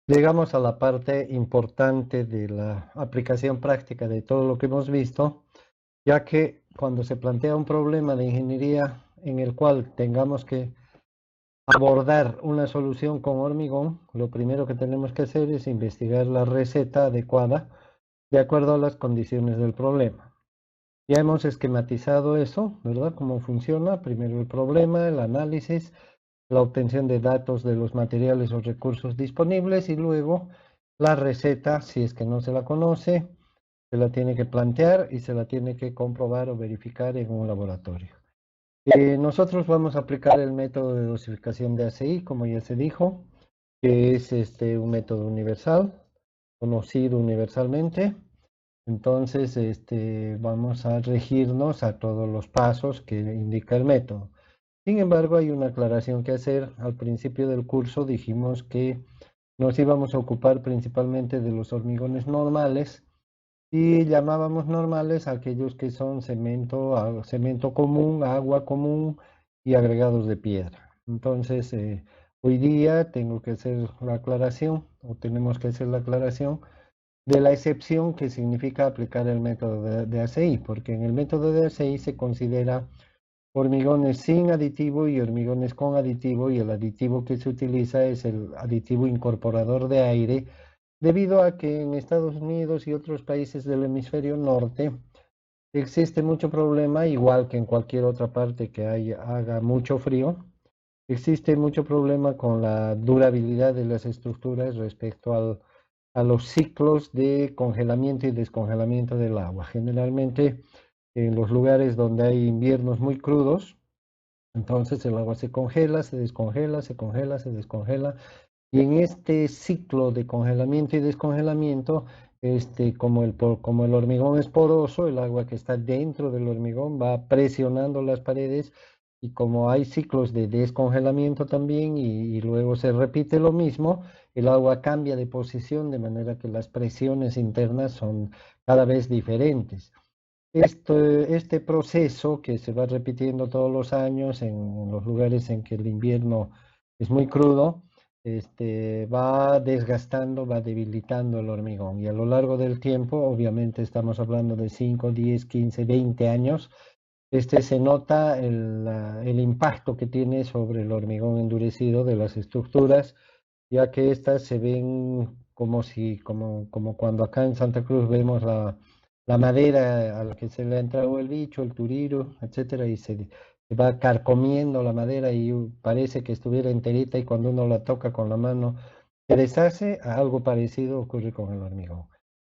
Llegamos a la parte importante de la aplicación práctica de todo lo que hemos visto, ya que cuando se plantea un problema de ingeniería en el cual tengamos que abordar una solución con hormigón, lo primero que tenemos que hacer es investigar la receta adecuada de acuerdo a las condiciones del problema. Ya hemos esquematizado eso, ¿verdad? Cómo funciona. Primero el problema, el análisis, la obtención de datos de los materiales o recursos disponibles y luego la receta, si es que no se la conoce, se la tiene que plantear y se la tiene que comprobar o verificar en un laboratorio. Nosotros vamos a aplicar el método de dosificación de ACI, como ya se dijo, que es un método universal, conocido universalmente. Entonces, vamos a regirnos a todos los pasos que indica el método. Sin embargo, hay una aclaración que hacer. Al principio del curso dijimos que nos íbamos a ocupar principalmente de los hormigones normales y llamábamos normales a aquellos que son cemento, cemento común, agua común y agregados de piedra. Entonces, hoy día tengo que hacer la aclaración, o tenemos que hacer la aclaración de la excepción que significa aplicar el método de ACI, porque en el método de ACI se considera hormigones sin aditivo y hormigones con aditivo, y el aditivo que se utiliza es el aditivo incorporador de aire, debido a que en Estados Unidos y otros países del hemisferio norte existe mucho problema, igual que en cualquier otra parte que haga mucho frío, existe mucho problema con la durabilidad de las estructuras respecto a los ciclos de congelamiento y descongelamiento del agua. Generalmente en los lugares donde hay inviernos muy crudos, entonces el agua se congela, se descongela, se congela, se descongela. Y en este ciclo de congelamiento y descongelamiento, como el hormigón es poroso, el agua que está dentro del hormigón va presionando las paredes, y como hay ciclos de descongelamiento también y luego se repite lo mismo, el agua cambia de posición de manera que las presiones internas son cada vez diferentes. Este proceso que se va repitiendo todos los años en los lugares en que el invierno es muy crudo, va desgastando, va debilitando el hormigón. Y a lo largo del tiempo, obviamente estamos hablando de 5, 10, 15, 20 años, se nota el impacto que tiene sobre el hormigón endurecido de las estructuras, ya que estas se ven como cuando acá en Santa Cruz vemos la madera a la que se le ha entrado el bicho, el turiro, etcétera, y se va carcomiendo la madera y parece que estuviera enterita, y cuando uno la toca con la mano se deshace. Algo parecido ocurre con el hormigón.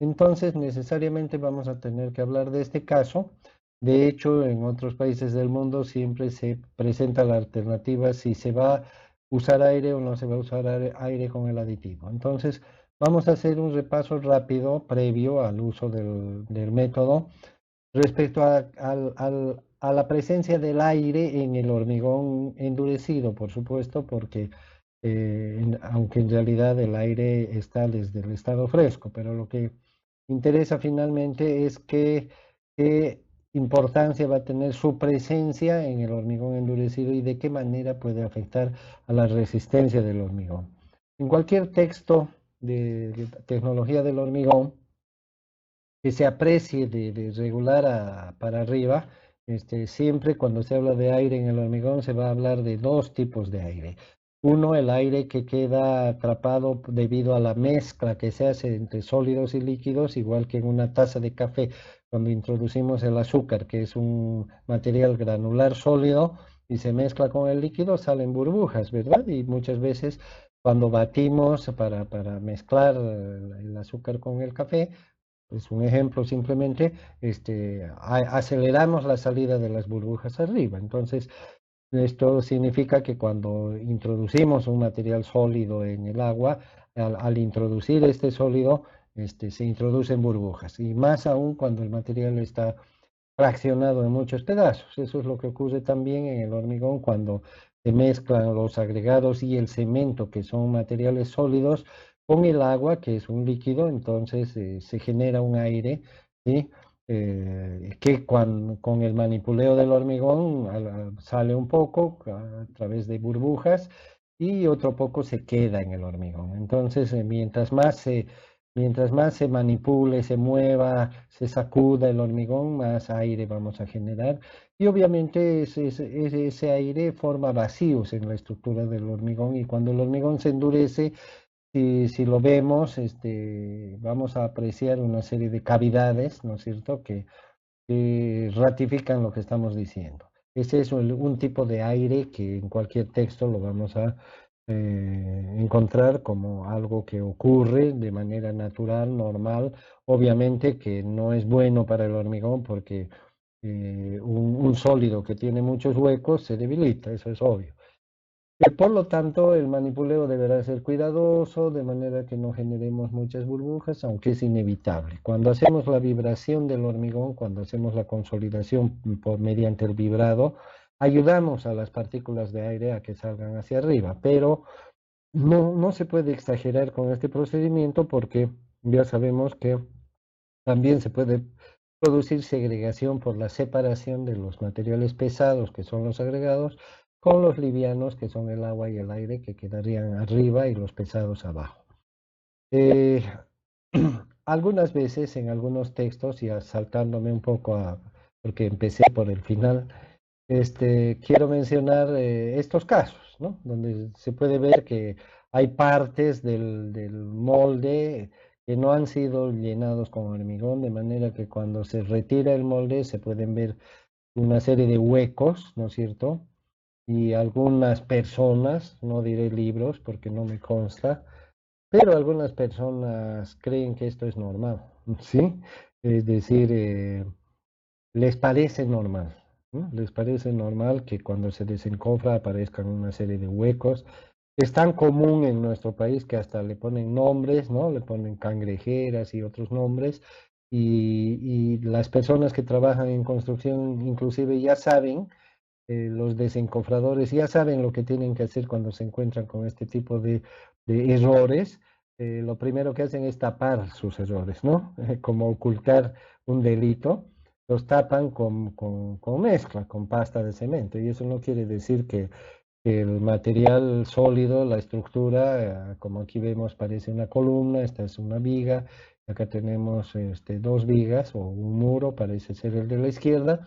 Entonces, necesariamente vamos a tener que hablar de este caso. De hecho, en otros países del mundo siempre se presenta la alternativa si se va a usar aire o no se va a usar aire con el aditivo. Entonces, vamos a hacer un repaso rápido previo al uso del método respecto a la presencia del aire en el hormigón endurecido, por supuesto, porque aunque en realidad el aire está desde el estado fresco, pero lo que interesa finalmente es qué importancia va a tener su presencia en el hormigón endurecido y de qué manera puede afectar a la resistencia del hormigón. En cualquier texto de tecnología del hormigón que se aprecie de regular para arriba, siempre cuando se habla de aire en el hormigón se va a hablar de dos tipos de aire. Uno, el aire que queda atrapado debido a la mezcla que se hace entre sólidos y líquidos, igual que en una taza de café, cuando introducimos el azúcar, que es un material granular sólido, y se mezcla con el líquido, salen burbujas, ¿verdad? Y muchas veces cuando batimos para mezclar el azúcar con el café, es un ejemplo simplemente, aceleramos la salida de las burbujas arriba. Entonces, esto significa que cuando introducimos un material sólido en el agua, al introducir este sólido, se introducen burbujas. Y más aún cuando el material está fraccionado en muchos pedazos. Eso es lo que ocurre también en el hormigón cuando se mezclan los agregados y el cemento, que son materiales sólidos, con el agua, que es un líquido. Entonces se genera un aire, ¿sí? Que con el manipuleo del hormigón sale un poco a través de burbujas, y otro poco se queda en el hormigón. Entonces, mientras más se manipule, se mueva, se sacuda el hormigón, más aire vamos a generar. Y obviamente ese aire forma vacíos en la estructura del hormigón y cuando el hormigón se endurece, si lo vemos, vamos a apreciar una serie de cavidades, ¿no es cierto?, que ratifican lo que estamos diciendo. Ese es un tipo de aire que en cualquier texto lo vamos a encontrar como algo que ocurre de manera natural, normal. Obviamente que no es bueno para el hormigón porque un sólido que tiene muchos huecos se debilita, eso es obvio. Por lo tanto, el manipuleo deberá ser cuidadoso, de manera que no generemos muchas burbujas, aunque es inevitable. Cuando hacemos la vibración del hormigón, cuando hacemos la consolidación mediante el vibrado, ayudamos a las partículas de aire a que salgan hacia arriba, pero no se puede exagerar con este procedimiento porque ya sabemos que también se puede producir segregación por la separación de los materiales pesados, que son los agregados, con los livianos, que son el agua y el aire, que quedarían arriba y los pesados abajo. Eh, algunas veces en algunos textos, y saltándome un poco porque empecé por el final, quiero mencionar estos casos, ¿no? Donde se puede ver que hay partes del molde que no han sido llenados con hormigón, de manera que cuando se retira el molde se pueden ver una serie de huecos, ¿no es cierto? Y algunas personas, no diré libros porque no me consta, pero algunas personas creen que esto es normal, ¿sí? Es decir, les parece normal, ¿no? Les parece normal que cuando se desencofra aparezcan una serie de huecos. Es tan común en nuestro país que hasta le ponen nombres, ¿no? Le ponen cangrejeras y otros nombres. Y las personas que trabajan en construcción inclusive ya saben, los desencofradores ya saben lo que tienen que hacer cuando se encuentran con este tipo de errores. Lo primero que hacen es tapar sus errores, ¿no? Como ocultar un delito, los tapan con mezcla, con pasta de cemento. Y eso no quiere decir que el material sólido, la estructura, como aquí vemos, parece una columna, esta es una viga, acá tenemos dos vigas o un muro, parece ser el de la izquierda.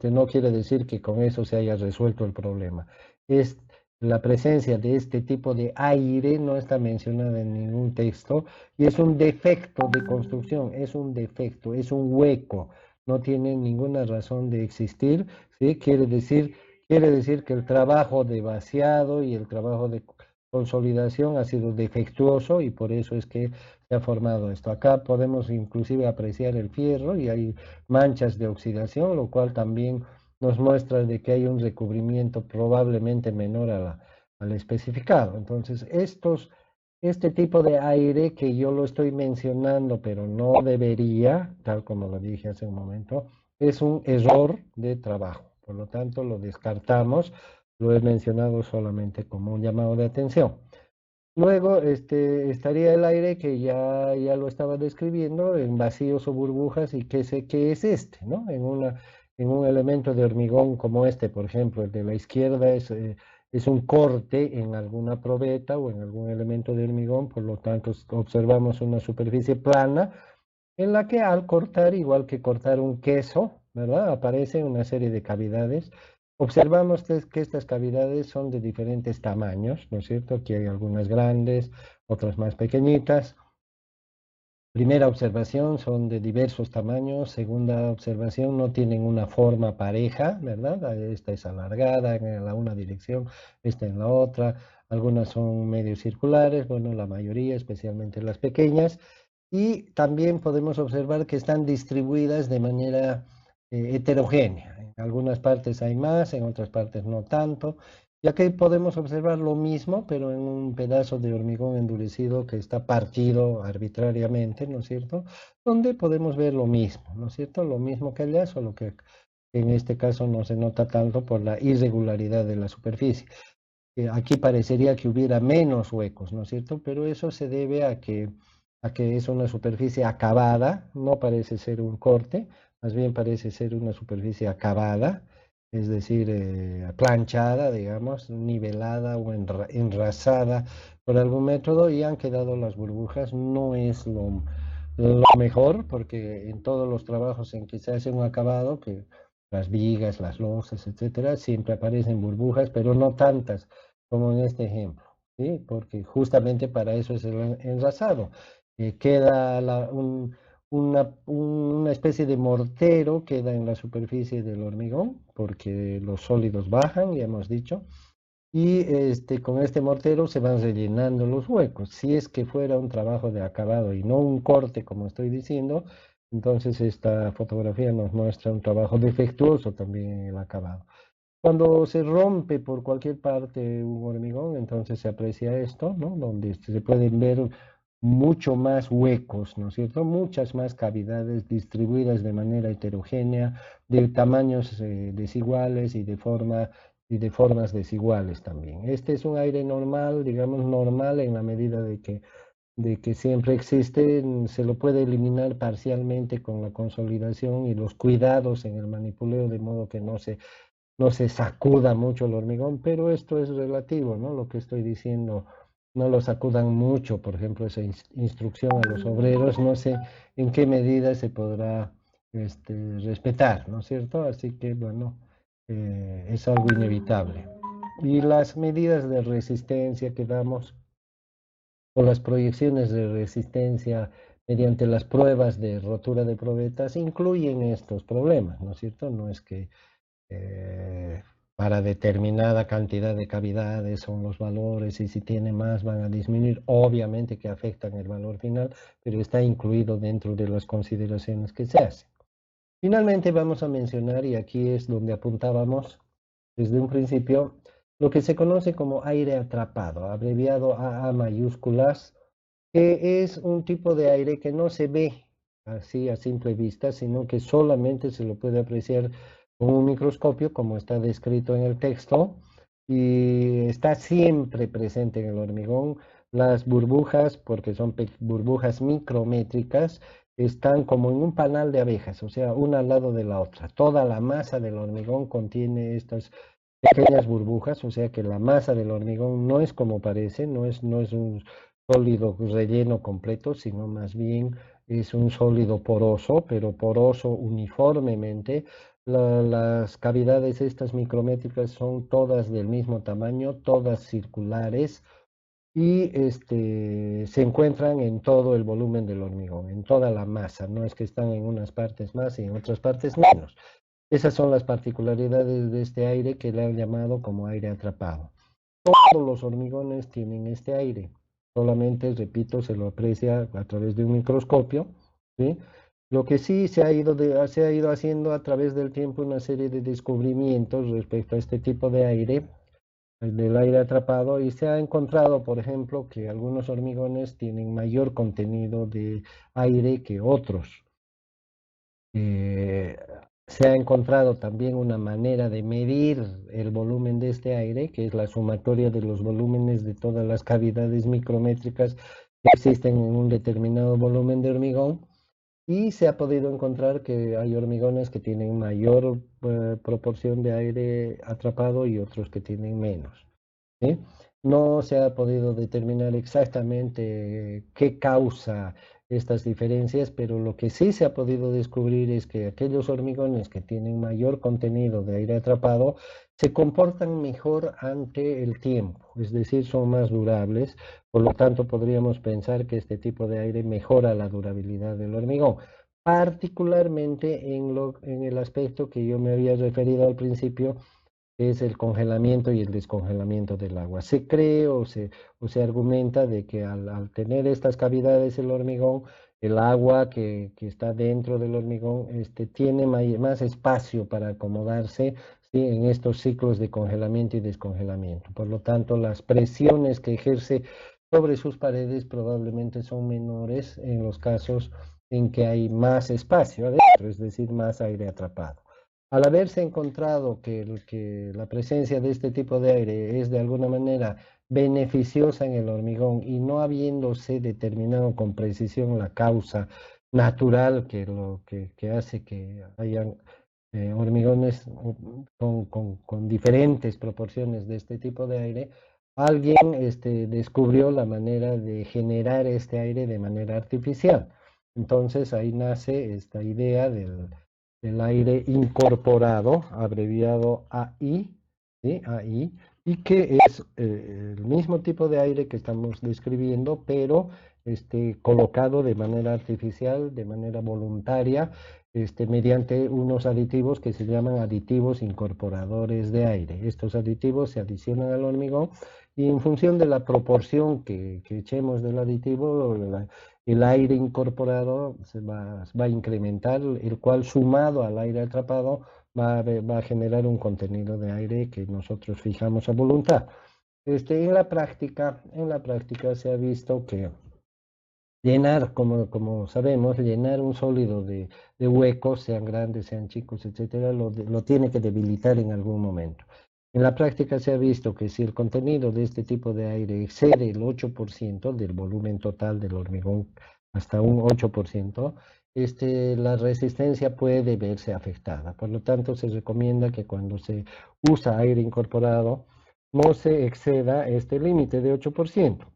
No quiere decir que con eso se haya resuelto el problema. Es la presencia de este tipo de aire no está mencionada en ningún texto y es un defecto de construcción, es un defecto, es un hueco, no tiene ninguna razón de existir, ¿sí? Quiere decir que el trabajo de vaciado y el trabajo de consolidación ha sido defectuoso y por eso es que se ha formado esto. Acá podemos inclusive apreciar el fierro y hay manchas de oxidación, lo cual también nos muestra de que hay un recubrimiento probablemente menor al especificado. Entonces, este tipo de aire que yo lo estoy mencionando, pero no debería, tal como lo dije hace un momento, es un error de trabajo. Por lo tanto, lo descartamos. Lo he mencionado solamente como un llamado de atención. Luego estaría el aire que ya lo estaba describiendo en vacíos o burbujas y qué es ¿no? En un elemento de hormigón como este, por ejemplo, el de la izquierda es un corte en alguna probeta o en algún elemento de hormigón, por lo tanto observamos una superficie plana en la que al cortar, igual que cortar un queso, ¿verdad? Aparece una serie de cavidades. Observamos que estas cavidades son de diferentes tamaños, ¿no es cierto? Aquí hay algunas grandes, otras más pequeñitas. Primera observación, son de diversos tamaños. Segunda observación, no tienen una forma pareja, ¿verdad? Esta es alargada en una dirección, esta en la otra. Algunas son medio circulares, bueno, la mayoría, especialmente las pequeñas. Y también podemos observar que están distribuidas de manera heterogénea. En algunas partes hay más, en otras partes no tanto. Y aquí podemos observar lo mismo, pero en un pedazo de hormigón endurecido que está partido arbitrariamente, ¿no es cierto? Donde podemos ver lo mismo, ¿no es cierto? Lo mismo que allá, solo que en este caso no se nota tanto por la irregularidad de la superficie. Aquí parecería que hubiera menos huecos, ¿no es cierto? Pero eso se debe a que es una superficie acabada, no parece ser un corte, más bien parece ser una superficie acabada es decir, planchada, digamos, nivelada o enrasada por algún método y han quedado las burbujas. No es lo mejor, porque en todos los trabajos en que se hace un acabado, que las vigas, las losas, etcétera, siempre aparecen burbujas, pero no tantas como en este ejemplo, ¿sí? Porque justamente para eso es el enrasado. Queda una especie de mortero queda en la superficie del hormigón, porque los sólidos bajan, ya hemos dicho, y con este mortero se van rellenando los huecos. Si es que fuera un trabajo de acabado y no un corte, como estoy diciendo, entonces esta fotografía nos muestra un trabajo defectuoso también en el acabado. Cuando se rompe por cualquier parte un hormigón, entonces se aprecia esto, ¿no? Donde se pueden ver mucho más huecos, ¿no es cierto? Muchas más cavidades distribuidas de manera heterogénea, de tamaños desiguales y de formas desiguales también. Este es un aire normal, digamos normal en la medida de que siempre existe, se lo puede eliminar parcialmente con la consolidación y los cuidados en el manipuleo, de modo que no se sacuda mucho el hormigón, pero esto es relativo, ¿no? Lo que estoy diciendo, no lo sacudan mucho, por ejemplo, esa instrucción a los obreros, no sé en qué medida se podrá respetar, ¿no es cierto? Así que, bueno, es algo inevitable. Y las medidas de resistencia que damos o las proyecciones de resistencia mediante las pruebas de rotura de probetas incluyen estos problemas, ¿no es cierto? No es que eh, para determinada cantidad de cavidades son los valores y si tiene más van a disminuir, obviamente que afectan el valor final, pero está incluido dentro de las consideraciones que se hacen. Finalmente vamos a mencionar, y aquí es donde apuntábamos desde un principio, lo que se conoce como aire atrapado, abreviado AA mayúsculas, que es un tipo de aire que no se ve así a simple vista, sino que solamente se lo puede apreciar con un microscopio, como está descrito en el texto, y está siempre presente en el hormigón. Las burbujas, porque son burbujas micrométricas, están como en un panal de abejas, o sea, una al lado de la otra. Toda la masa del hormigón contiene estas pequeñas burbujas, o sea que la masa del hormigón no es como parece, no es un sólido relleno completo, sino más bien es un sólido poroso, pero poroso uniformemente. Las cavidades estas micrométricas son todas del mismo tamaño, todas circulares y se encuentran en todo el volumen del hormigón, en toda la masa. No es que están en unas partes más y en otras partes menos. Esas son las particularidades de este aire que le han llamado como aire atrapado. Todos los hormigones tienen este aire. Solamente, repito, se lo aprecia a través de un microscopio, ¿sí? Lo que sí se ha ido haciendo a través del tiempo una serie de descubrimientos respecto a este tipo de aire, el del aire atrapado, y se ha encontrado, por ejemplo, que algunos hormigones tienen mayor contenido de aire que otros. Eh, Se ha encontrado también una manera de medir el volumen de este aire, que es la sumatoria de los volúmenes de todas las cavidades micrométricas que existen en un determinado volumen de hormigón. Y se ha podido encontrar que hay hormigones que tienen mayor proporción de aire atrapado y otros que tienen menos. ¿Sí? No se ha podido determinar exactamente qué causa estas diferencias, pero lo que sí se ha podido descubrir es que aquellos hormigones que tienen mayor contenido de aire atrapado se comportan mejor ante el tiempo, es decir, son más durables. Por lo tanto, podríamos pensar que este tipo de aire mejora la durabilidad del hormigón, particularmente en el aspecto que yo me había referido al principio, es el congelamiento y el descongelamiento del agua. Se cree o se argumenta de que al tener estas cavidades el hormigón, el agua que está dentro del hormigón tiene más espacio para acomodarse, ¿sí? En estos ciclos de congelamiento y descongelamiento. Por lo tanto, las presiones que ejerce sobre sus paredes probablemente son menores en los casos en que hay más espacio adentro, es decir, más aire atrapado. Al haberse encontrado que la presencia de este tipo de aire es de alguna manera beneficiosa en el hormigón y no habiéndose determinado con precisión la causa natural que hace que hayan hormigones con diferentes proporciones de este tipo de aire, alguien descubrió la manera de generar este aire de manera artificial. Entonces ahí nace esta idea del aire incorporado, abreviado AI, ¿sí? AI, y que es el mismo tipo de aire que estamos describiendo, pero colocado de manera artificial, de manera voluntaria, mediante unos aditivos que se llaman aditivos incorporadores de aire. Estos aditivos se adicionan al hormigón y en función de la proporción que echemos del aditivo, el aire incorporado va a incrementar, el cual sumado al aire atrapado va a generar un contenido de aire que nosotros fijamos a voluntad. En la práctica se ha visto que llenar, como sabemos, llenar un sólido de huecos, sean grandes, sean chicos, etcétera, lo tiene que debilitar en algún momento. En la práctica se ha visto que si el contenido de este tipo de aire excede el 8% del volumen total del hormigón, hasta un 8%, la resistencia puede verse afectada. Por lo tanto, se recomienda que cuando se usa aire incorporado, no se exceda este límite de 8%.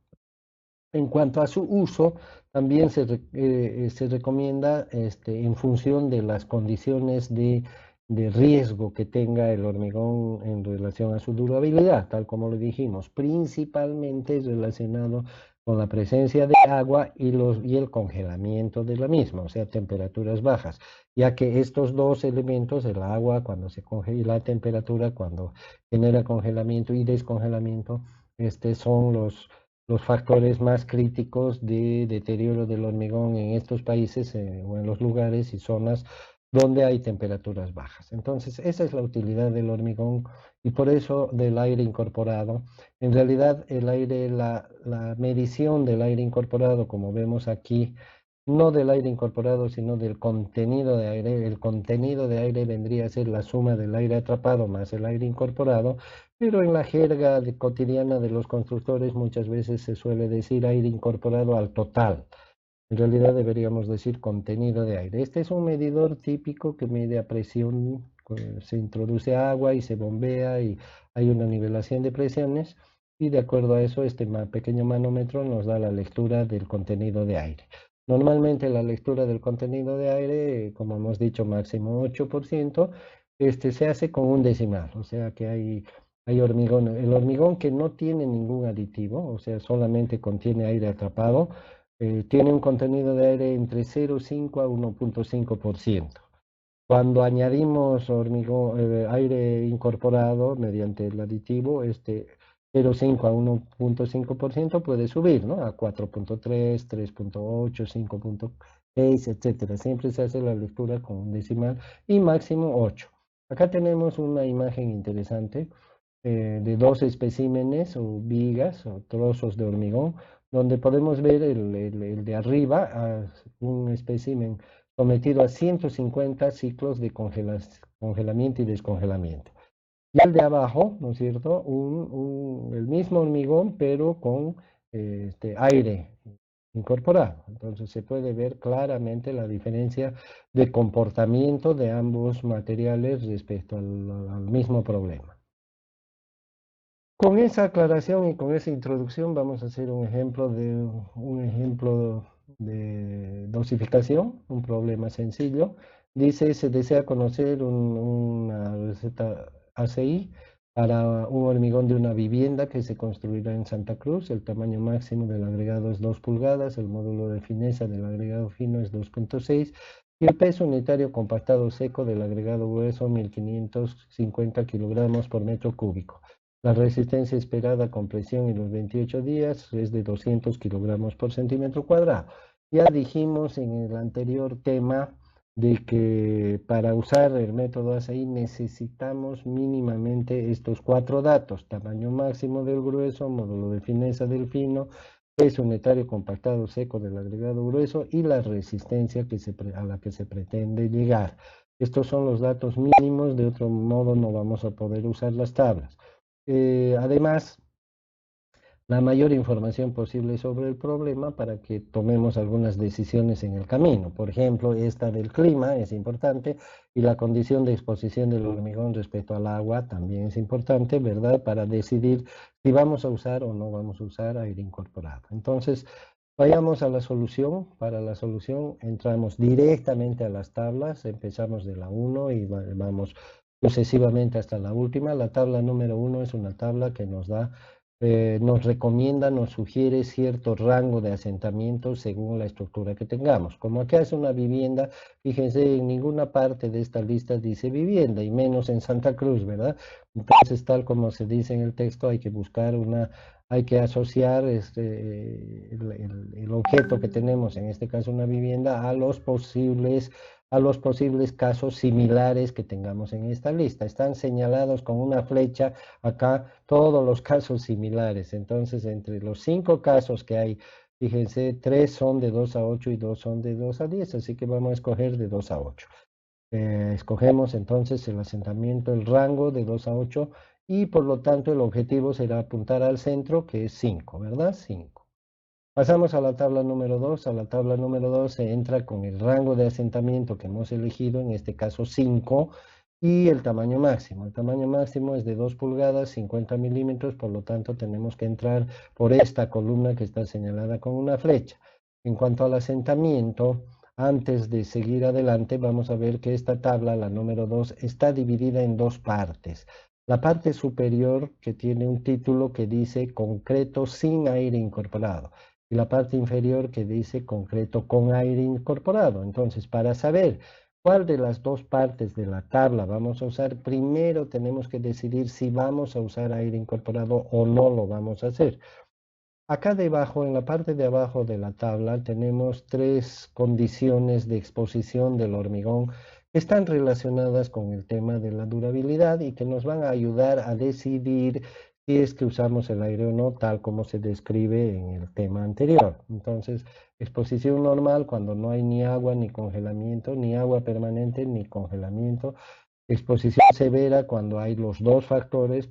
En cuanto a su uso, también se recomienda en función de las condiciones de riesgo que tenga el hormigón en relación a su durabilidad, tal como lo dijimos, principalmente relacionado con la presencia de agua y el congelamiento de la misma, o sea, temperaturas bajas, ya que estos dos elementos, el agua cuando se congela y la temperatura cuando genera congelamiento y descongelamiento, son los factores más críticos de deterioro del hormigón en estos países o en los lugares y zonas donde hay temperaturas bajas. Entonces, esa es la utilidad del hormigón y por eso del aire incorporado. En realidad, la medición del aire incorporado, como vemos aquí, no del aire incorporado, sino del contenido de aire. El contenido de aire vendría a ser la suma del aire atrapado más el aire incorporado, pero en la jerga cotidiana de los constructores muchas veces se suele decir aire incorporado al total. En realidad deberíamos decir contenido de aire. Este es un medidor típico que mide a presión, se introduce agua y se bombea y hay una nivelación de presiones y de acuerdo a eso este pequeño manómetro nos da la lectura del contenido de aire. Normalmente la lectura del contenido de aire, como hemos dicho, máximo 8%, se hace con un decimal, o sea que hay hormigón. El hormigón que no tiene ningún aditivo, o sea, solamente contiene aire atrapado, tiene un contenido de aire entre 0,5 a 1,5%. Cuando añadimos aire incorporado mediante el aditivo, 0,5 a 1,5% puede subir, ¿no? A 4,3, 3,8, 5,6, etcétera. Siempre se hace la lectura con un decimal y máximo 8. Acá tenemos una imagen interesante de dos especímenes o vigas o trozos de hormigón, donde podemos ver el de arriba, un espécimen sometido a 150 ciclos de congelamiento y descongelamiento. Y el de abajo, ¿no es cierto? El mismo hormigón, pero con aire incorporado. Entonces se puede ver claramente la diferencia de comportamiento de ambos materiales respecto al mismo problema. Con esa aclaración y con esa introducción vamos a hacer un ejemplo de dosificación, un problema sencillo. Dice, se desea conocer una receta ACI para un hormigón de una vivienda que se construirá en Santa Cruz. El tamaño máximo del agregado es 2 pulgadas, el módulo de fineza del agregado fino es 2,6 y el peso unitario compactado seco del agregado grueso 1550 kilogramos por metro cúbico. La resistencia esperada con presión en los 28 días es de 200 kilogramos por centímetro cuadrado. Ya dijimos en el anterior tema de que para usar el método ACI necesitamos mínimamente estos 4 datos: tamaño máximo del grueso, módulo de fineza del fino, peso unitario compactado seco del agregado grueso y la resistencia a la que se pretende llegar. Estos son los datos mínimos, de otro modo no vamos a poder usar las tablas. Además, la mayor información posible sobre el problema para que tomemos algunas decisiones en el camino. Por ejemplo, esta del clima es importante y la condición de exposición del hormigón respecto al agua también es importante, ¿verdad? Para decidir si vamos a usar o no vamos a usar aire incorporado. Entonces, vayamos a la solución. Para la solución entramos directamente a las tablas, empezamos de la 1 y vamos sucesivamente hasta la última. La tabla número 1 es una tabla que nos recomienda, nos sugiere cierto rango de asentamiento según la estructura que tengamos. Como acá es una vivienda, fíjense, en ninguna parte de esta lista dice vivienda, y menos en Santa Cruz, ¿verdad? Entonces, tal como se dice en el texto, hay que buscar hay que asociar el objeto que tenemos, en este caso una vivienda, a los posibles casos similares que tengamos en esta lista. Están señalados con una flecha acá todos los casos similares. Entonces, entre los 5 casos que hay, fíjense, 3 son de 2 a 8 y 2 son de 2 a 10, así que vamos a escoger de 2 a 8. Escogemos entonces el asentamiento, el rango de 2 a 8 y por lo tanto el objetivo será apuntar al centro, que es 5, ¿verdad? 5. Pasamos a la tabla número 2. A la tabla número 2 se entra con el rango de asentamiento que hemos elegido, en este caso 5, y el tamaño máximo. El tamaño máximo es de 2 pulgadas, 50 milímetros, por lo tanto tenemos que entrar por esta columna que está señalada con una flecha. En cuanto al asentamiento, antes de seguir adelante, vamos a ver que esta tabla, la número 2, está dividida en dos partes. La parte superior, que tiene un título que dice concreto sin aire incorporado, y la parte inferior que dice concreto con aire incorporado. Entonces, para saber cuál de las dos partes de la tabla vamos a usar, primero tenemos que decidir si vamos a usar aire incorporado o no lo vamos a hacer. Acá debajo, en la parte de abajo de la tabla, tenemos 3 condiciones de exposición del hormigón que están relacionadas con el tema de la durabilidad y que nos van a ayudar a decidir si es que usamos el aire o no, tal como se describe en el tema anterior. Entonces, exposición normal cuando no hay ni agua ni congelamiento, ni agua permanente ni congelamiento. Exposición severa cuando hay los dos factores,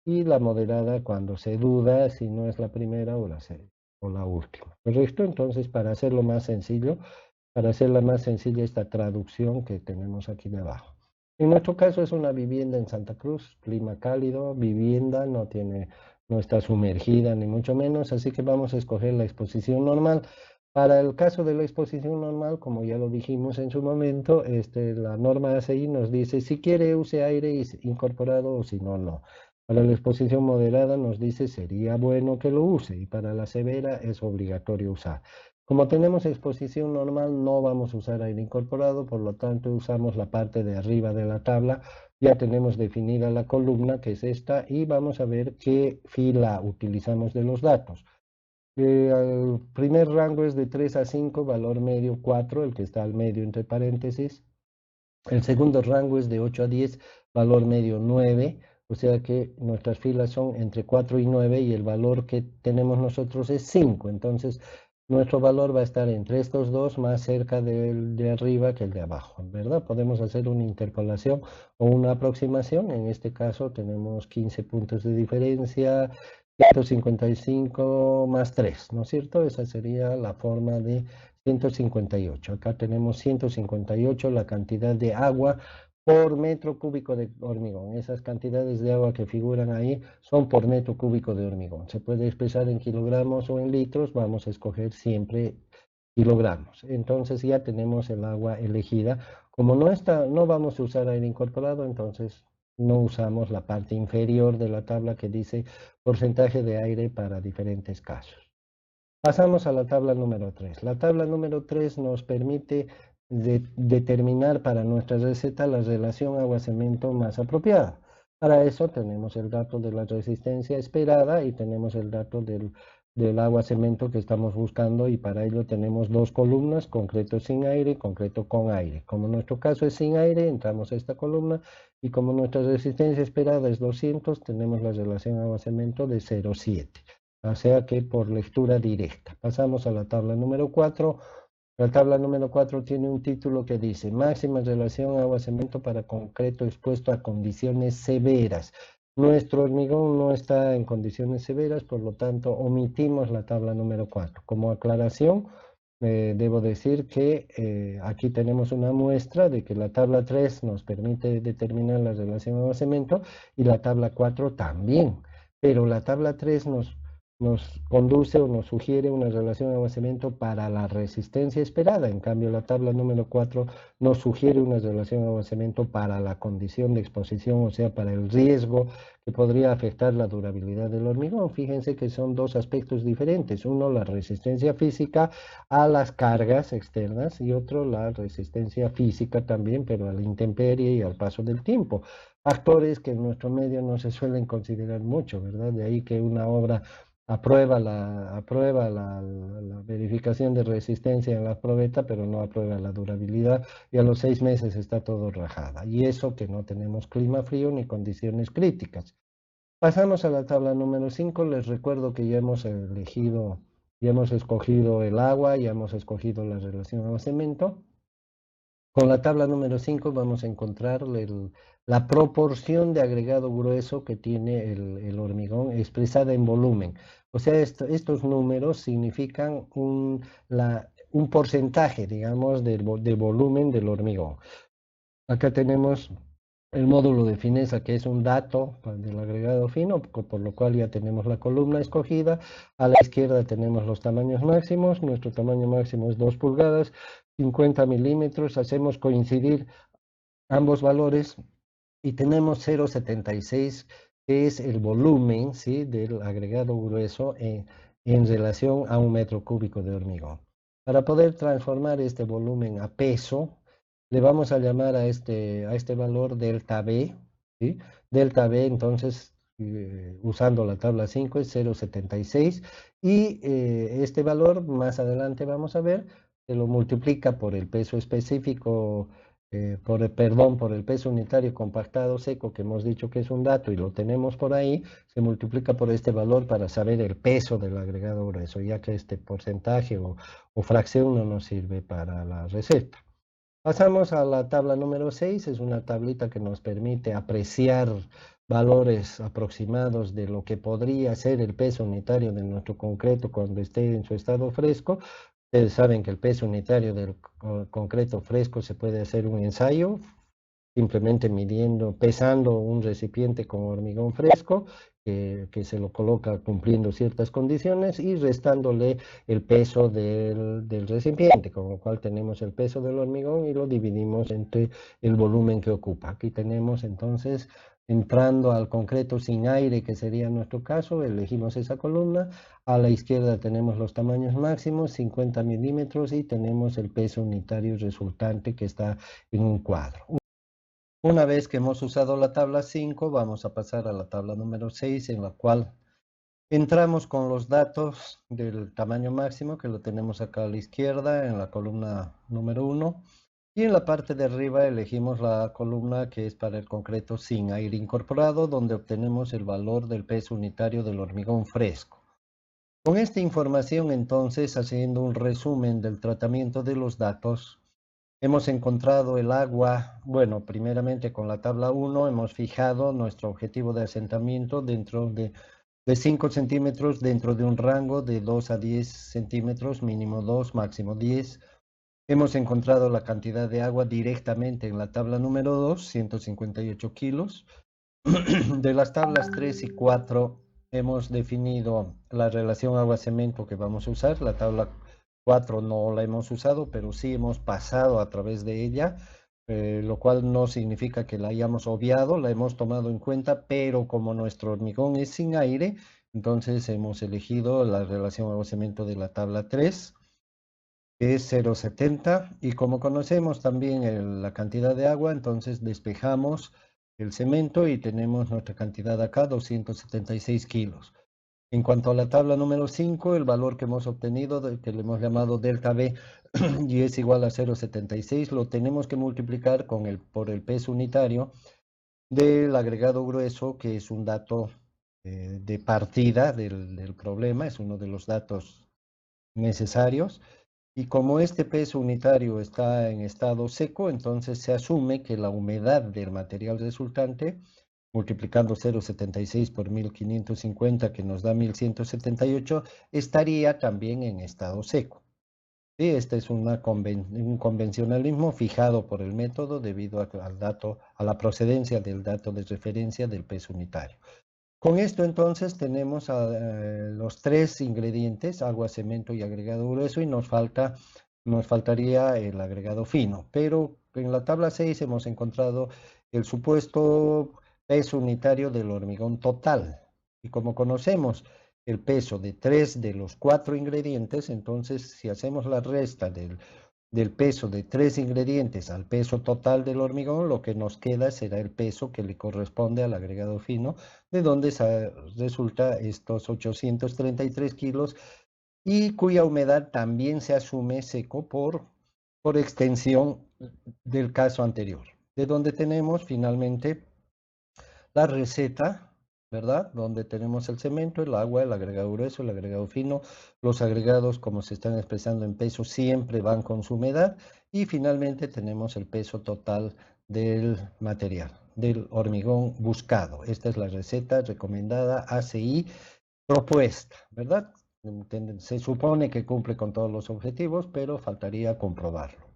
y la moderada cuando se duda si no es la primera o la última. ¿Correcto? Entonces, para hacerlo más sencillo, para hacerla más sencilla esta traducción que tenemos aquí debajo. En nuestro caso es una vivienda en Santa Cruz, clima cálido, vivienda, no está sumergida ni mucho menos, así que vamos a escoger la exposición normal. Para el caso de la exposición normal, como ya lo dijimos en su momento, la norma ACI nos dice si quiere use aire incorporado o si no, no. Para la exposición moderada nos dice sería bueno que lo use y para la severa es obligatorio usar. Como tenemos exposición normal, no vamos a usar aire incorporado, por lo tanto usamos la parte de arriba de la tabla. Ya tenemos definida la columna, que es esta, y vamos a ver qué fila utilizamos de los datos. El primer rango es de 3 a 5, valor medio 4, el que está al medio entre paréntesis. El segundo rango es de 8 a 10, valor medio 9, o sea que nuestras filas son entre 4 y 9 y el valor que tenemos nosotros es 5. Entonces, nuestro valor va a estar entre estos dos, más cerca del de arriba que el de abajo, ¿verdad? Podemos hacer una interpolación o una aproximación. En este caso tenemos 15 puntos de diferencia, 155 más 3, ¿no es cierto? Esa sería la forma de 158. Acá tenemos 158, la cantidad de agua por metro cúbico de hormigón. Esas cantidades de agua que figuran ahí son por metro cúbico de hormigón. Se puede expresar en kilogramos o en litros. Vamos a escoger siempre kilogramos. Entonces ya tenemos el agua elegida. Como no vamos a usar aire incorporado, entonces no usamos la parte inferior de la tabla que dice porcentaje de aire para diferentes casos. Pasamos a la tabla número 3. La tabla número 3 nos permite determinar para nuestra receta la relación agua-cemento más apropiada. Para eso tenemos el dato de la resistencia esperada y tenemos el dato del agua-cemento que estamos buscando, y para ello tenemos dos columnas, concreto sin aire y concreto con aire. Como nuestro caso es sin aire, entramos a esta columna, y como nuestra resistencia esperada es 200, tenemos la relación agua-cemento de 0,7. O sea que por lectura directa. Pasamos a la tabla número 4. La tabla número 4 tiene un título que dice máxima relación agua-cemento para concreto expuesto a condiciones severas. Nuestro hormigón no está en condiciones severas, por lo tanto omitimos la tabla número 4. Como aclaración, debo decir que aquí tenemos una muestra de que la tabla 3 nos permite determinar la relación agua-cemento y la tabla 4 también, pero la tabla 3 nos conduce o nos sugiere una relación agua-cemento para la resistencia esperada. En cambio, la tabla número 4 nos sugiere una relación agua-cemento para la condición de exposición, o sea, para el riesgo que podría afectar la durabilidad del hormigón. Fíjense que son dos aspectos diferentes. Uno, la resistencia física a las cargas externas y otro, la resistencia física también, pero a la intemperie y al paso del tiempo. Factores que en nuestro medio no se suelen considerar mucho, ¿verdad? De ahí que una obra aprueba la verificación de resistencia en la probeta, pero no aprueba la durabilidad y a los 6 meses está todo rajada. Y eso que no tenemos clima frío ni condiciones críticas. Pasamos a la tabla número 5. Les recuerdo que ya hemos escogido el agua, ya hemos escogido la relación agua-cemento. Con la tabla número 5 vamos a encontrar la proporción de agregado grueso que tiene el hormigón expresada en volumen. O sea, estos números significan un porcentaje, digamos, del volumen del hormigón. Acá tenemos el módulo de fineza, que es un dato del agregado fino, por lo cual ya tenemos la columna escogida. A la izquierda tenemos los tamaños máximos. Nuestro tamaño máximo es 2 pulgadas, 50 milímetros. Hacemos coincidir ambos valores y tenemos 0,76, que es el volumen, ¿sí?, del agregado grueso en relación a un metro cúbico de hormigón. Para poder transformar este volumen a peso, le vamos a llamar a este valor delta B, ¿sí? Delta B, entonces, usando la tabla 5, es 0,76 y este valor, más adelante vamos a ver, se lo multiplica por el peso específico, por el peso unitario compactado seco, que hemos dicho que es un dato y lo tenemos por ahí, se multiplica por este valor para saber el peso del agregado grueso, ya que este porcentaje o fracción no nos sirve para la receta. Pasamos a la tabla número 6, es una tablita que nos permite apreciar valores aproximados de lo que podría ser el peso unitario de nuestro concreto cuando esté en su estado fresco. Ustedes saben que el peso unitario del concreto fresco se puede hacer un ensayo, simplemente pesando un recipiente con hormigón fresco, que se lo coloca cumpliendo ciertas condiciones y restándole el peso del recipiente, con lo cual tenemos el peso del hormigón y lo dividimos entre el volumen que ocupa. Aquí tenemos entonces, entrando al concreto sin aire, que sería nuestro caso, elegimos esa columna. A la izquierda tenemos los tamaños máximos, 50 milímetros, y tenemos el peso unitario resultante que está en un cuadro. Una vez que hemos usado la tabla 5, vamos a pasar a la tabla número 6, en la cual entramos con los datos del tamaño máximo, que lo tenemos acá a la izquierda, en la columna número 1. Y en la parte de arriba elegimos la columna que es para el concreto sin aire incorporado, donde obtenemos el valor del peso unitario del hormigón fresco. Con esta información, entonces, haciendo un resumen del tratamiento de los datos, hemos encontrado el agua. Bueno, primeramente con la tabla 1 hemos fijado nuestro objetivo de asentamiento dentro de 5 centímetros, dentro de un rango de 2 a 10 centímetros, mínimo 2, máximo 10. Hemos encontrado la cantidad de agua directamente en la tabla número 2, 158 kilos. De las tablas 3 y 4 hemos definido la relación agua-cemento que vamos a usar. La tabla 4 no la hemos usado, pero sí hemos pasado a través de ella, lo cual no significa que la hayamos obviado, la hemos tomado en cuenta, pero como nuestro hormigón es sin aire, entonces hemos elegido la relación agua-cemento de la tabla 3, que es 0,70, y como conocemos también la cantidad de agua, entonces despejamos el cemento y tenemos nuestra cantidad acá, 276 kilos. En cuanto a la tabla número 5, el valor que hemos obtenido, que le hemos llamado delta B, y es igual a 0,76, lo tenemos que multiplicar por el peso unitario del agregado grueso, que es un dato de partida del problema, es uno de los datos necesarios. Y como este peso unitario está en estado seco, entonces se asume que la humedad del material resultante multiplicando 0,76 por 1550, que nos da 1178, estaría también en estado seco. Sí, este es un convencionalismo fijado por el método debido al dato, a la procedencia del dato de referencia del peso unitario. Con esto entonces tenemos los tres ingredientes, agua, cemento y agregado grueso, y nos faltaría el agregado fino. Pero en la tabla 6 hemos encontrado el supuesto peso unitario del hormigón total. Y como conocemos el peso de 3 de los 4 ingredientes, entonces si hacemos la resta del peso de 3 ingredientes al peso total del hormigón, lo que nos queda será el peso que le corresponde al agregado fino, de donde resulta estos 833 kilos, y cuya humedad también se asume seco por extensión del caso anterior, de donde tenemos finalmente la receta, ¿verdad? Donde tenemos el cemento, el agua, el agregado grueso, el agregado fino. Los agregados, como se están expresando en peso, siempre van con su humedad. Y finalmente tenemos el peso total del material, del hormigón buscado. Esta es la receta recomendada, ACI, propuesta, ¿verdad? Se supone que cumple con todos los objetivos, pero faltaría comprobarlo.